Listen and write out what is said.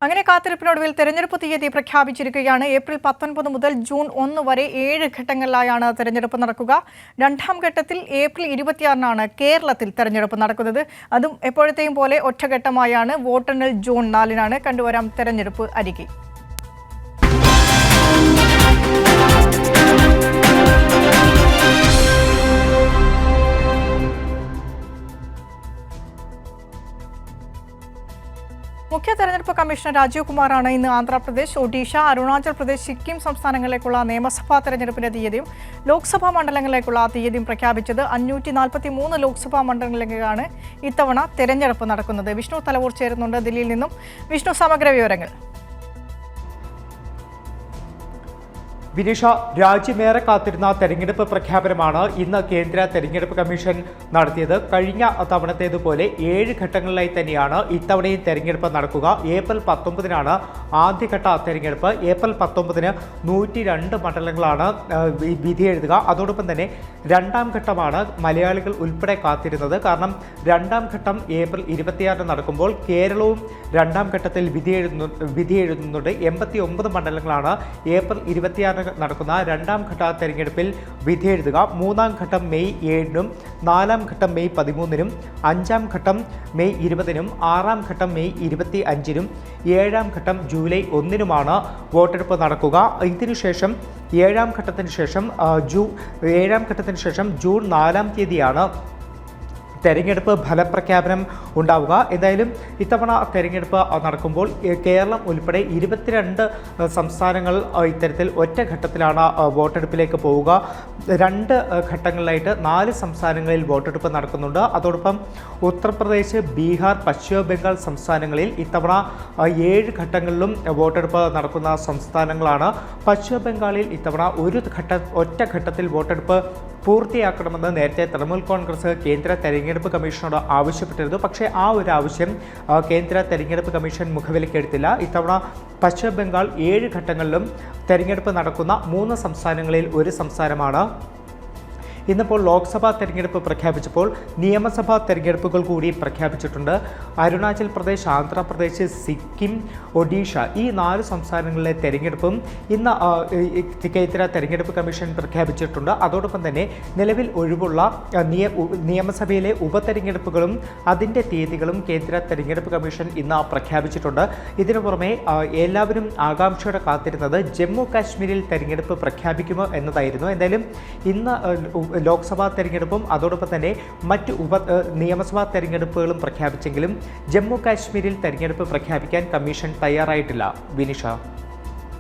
അങ്ങനെ കാത്തിരിപ്പിനൊടുവിൽ തെരഞ്ഞെടുപ്പ് തീയതി പ്രഖ്യാപിച്ചിരിക്കുകയാണ്. ഏപ്രിൽ 19 മുതൽ ജൂൺ 1 വരെ 7 ഘട്ടങ്ങളിലായാണ് തെരഞ്ഞെടുപ്പ് നടക്കുക. രണ്ടാം ഘട്ടത്തിൽ ഏപ്രിൽ 26-നാണ് കേരളത്തിൽ തെരഞ്ഞെടുപ്പ് നടക്കുന്നത്. അതും എപ്പോഴത്തെയും പോലെ ഒറ്റഘട്ടമായാണ്. വോട്ടെണ്ണൽ ജൂൺ 4-നാണ്. കണ്ടുവരാം തെരഞ്ഞെടുപ്പ് അരികെ. മുഖ്യ തെരഞ്ഞെടുപ്പ് കമ്മീഷണർ രാജീവ് കുമാറാണ് ഇന്ന് ആന്ധ്രാപ്രദേശ്, ഒഡീഷ, അരുണാചൽ പ്രദേശ്, സിക്കിം സംസ്ഥാനങ്ങളിലേക്കുള്ള നിയമസഭാ തെരഞ്ഞെടുപ്പിന്റെ തീയതിയും ലോക്സഭാ മണ്ഡലങ്ങളിലേക്കുള്ള തീയതിയും പ്രഖ്യാപിച്ചത്. 543 ലോക്സഭാ മണ്ഡലങ്ങളിലേക്കാണ് ഇത്തവണ തെരഞ്ഞെടുപ്പ് നടക്കുന്നത്. വിഷ്ണു തലവൂർ ചേരുന്നുണ്ട് ദില്ലിയിൽ നിന്നും. വിഷ്ണു, സമഗ്ര വിവരങ്ങൾ. വിനീഷ, രാജ്യമേറെ കാത്തിരുന്ന തെരഞ്ഞെടുപ്പ് പ്രഖ്യാപനമാണ് ഇന്ന് കേന്ദ്ര തെരഞ്ഞെടുപ്പ് കമ്മീഷൻ നടത്തിയത്. കഴിഞ്ഞ തവണത്തേതുപോലെ 7 ഘട്ടങ്ങളിലായി തന്നെയാണ് ഇത്തവണയും തെരഞ്ഞെടുപ്പ് നടക്കുക. ഏപ്രിൽ 19-നാണ് ആദ്യഘട്ട തെരഞ്ഞെടുപ്പ്. ഏപ്രിൽ 19-ന് 102 മണ്ഡലങ്ങളാണ് വിധിയെഴുതുക. അതോടൊപ്പം തന്നെ രണ്ടാം ഘട്ടമാണ് മലയാളികൾ ഉൾപ്പെടെ കാത്തിരുന്നത്. കാരണം രണ്ടാം ഘട്ടം ഏപ്രിൽ 26-ന് നടക്കുമ്പോൾ കേരളവും രണ്ടാം ഘട്ടത്തിൽ വിധിയെഴുതുന്നുണ്ട്. 89 മണ്ഡലങ്ങളാണ് ഏപ്രിൽ 26 നടക്കുന്ന രണ്ടാം ഘട്ട തെരഞ്ഞെടുപ്പിൽ വിധിയെഴുതുക. മൂന്നാം ഘട്ടം മെയ് 7-നും 4-ാം ഘട്ടം മെയ് 13-നും 5-ാം ഘട്ടം മെയ് 20-നും 6-ാം ഘട്ടം മെയ് 25-നും 7-ാം ഘട്ടം ജൂലൈ 1-നുമാണ് വോട്ടെടുപ്പ് നടക്കുക. ഇതിനുശേഷം 7-ാം ഘട്ടത്തിന് ശേഷം ജൂൺ 4-ാം തീയതിയാണ് തെരഞ്ഞെടുപ്പ് ഫലപ്രഖ്യാപനം ഉണ്ടാവുക. എന്തായാലും ഇത്തവണ തെരഞ്ഞെടുപ്പ് നടക്കുമ്പോൾ കേരളം ഉൾപ്പെടെ 22 സംസ്ഥാനങ്ങൾ ഇത്തരത്തിൽ ഒറ്റഘട്ടത്തിലാണ് വോട്ടെടുപ്പിലേക്ക് പോവുക. 2 ഘട്ടങ്ങളിലായിട്ട് 4 സംസ്ഥാനങ്ങളിൽ വോട്ടെടുപ്പ് നടക്കുന്നുണ്ട്. അതോടൊപ്പം ഉത്തർപ്രദേശ്, ബീഹാർ, പശ്ചിമ ബംഗാൾ സംസ്ഥാനങ്ങളിൽ ഇത്തവണ 7 ഘട്ടങ്ങളിലും വോട്ടെടുപ്പ് നടക്കുന്ന സംസ്ഥാനങ്ങളാണ്. പശ്ചിമ ബംഗാളിൽ ഇത്തവണ ഒറ്റഘട്ടത്തിൽ വോട്ടെടുപ്പ് പൂർത്തിയാക്കണമെന്ന് നേരത്തെ തൃണമൂൽ കോൺഗ്രസ് കേന്ദ്ര തെരഞ്ഞെടുപ്പ് കമ്മീഷനോട് ആവശ്യപ്പെട്ടിരുന്നു. പക്ഷേ ആ ഒരു ആവശ്യം കേന്ദ്ര തെരഞ്ഞെടുപ്പ് കമ്മീഷൻ മുഖവിലക്കെടുത്തില്ല. ഇത്തവണ പശ്ചിമ ബംഗാൾ 7 ഘട്ടങ്ങളിലും തെരഞ്ഞെടുപ്പ് നടക്കുന്ന 3 സംസ്ഥാനങ്ങളിൽ ഒരു സംസ്ഥാനമാണ്. ഇന്നിപ്പോൾ ലോക്സഭാ തെരഞ്ഞെടുപ്പ് പ്രഖ്യാപിച്ചപ്പോൾ നിയമസഭാ തെരഞ്ഞെടുപ്പുകൾ കൂടി പ്രഖ്യാപിച്ചിട്ടുണ്ട്. അരുണാചൽ പ്രദേശ്, ആന്ധ്രാപ്രദേശ്, സിക്കിം, ഒഡീഷ ഈ 4 സംസ്ഥാനങ്ങളിലെ തെരഞ്ഞെടുപ്പും ഇന്ന് കേന്ദ്ര തെരഞ്ഞെടുപ്പ് കമ്മീഷൻ പ്രഖ്യാപിച്ചിട്ടുണ്ട്. അതോടൊപ്പം തന്നെ നിലവിൽ ഒഴിവുള്ള നിയമസഭയിലെ ഉപതെരഞ്ഞെടുപ്പുകളും അതിൻ്റെ തീയതികളും കേന്ദ്ര തെരഞ്ഞെടുപ്പ് കമ്മീഷൻ ഇന്ന് പ്രഖ്യാപിച്ചിട്ടുണ്ട്. ഇതിനു പുറമെ എല്ലാവരും ആകാംക്ഷയോടെ കാത്തിരുന്നത് ജമ്മു കാശ്മീരിൽ തെരഞ്ഞെടുപ്പ് പ്രഖ്യാപിക്കുമോ എന്നതായിരുന്നു. എന്തായാലും ഇന്ന് ലോക്സഭാ തെരഞ്ഞെടുപ്പും അതോടൊപ്പം തന്നെ മറ്റ് നിയമസഭാ തെരഞ്ഞെടുപ്പുകളും പ്രഖ്യാപിച്ചെങ്കിലും ജമ്മു കാശ്മീരിൽ തെരഞ്ഞെടുപ്പ് പ്രഖ്യാപിക്കാൻ കമ്മീഷൻ തയ്യാറായിട്ടില്ല. വിനിഷ.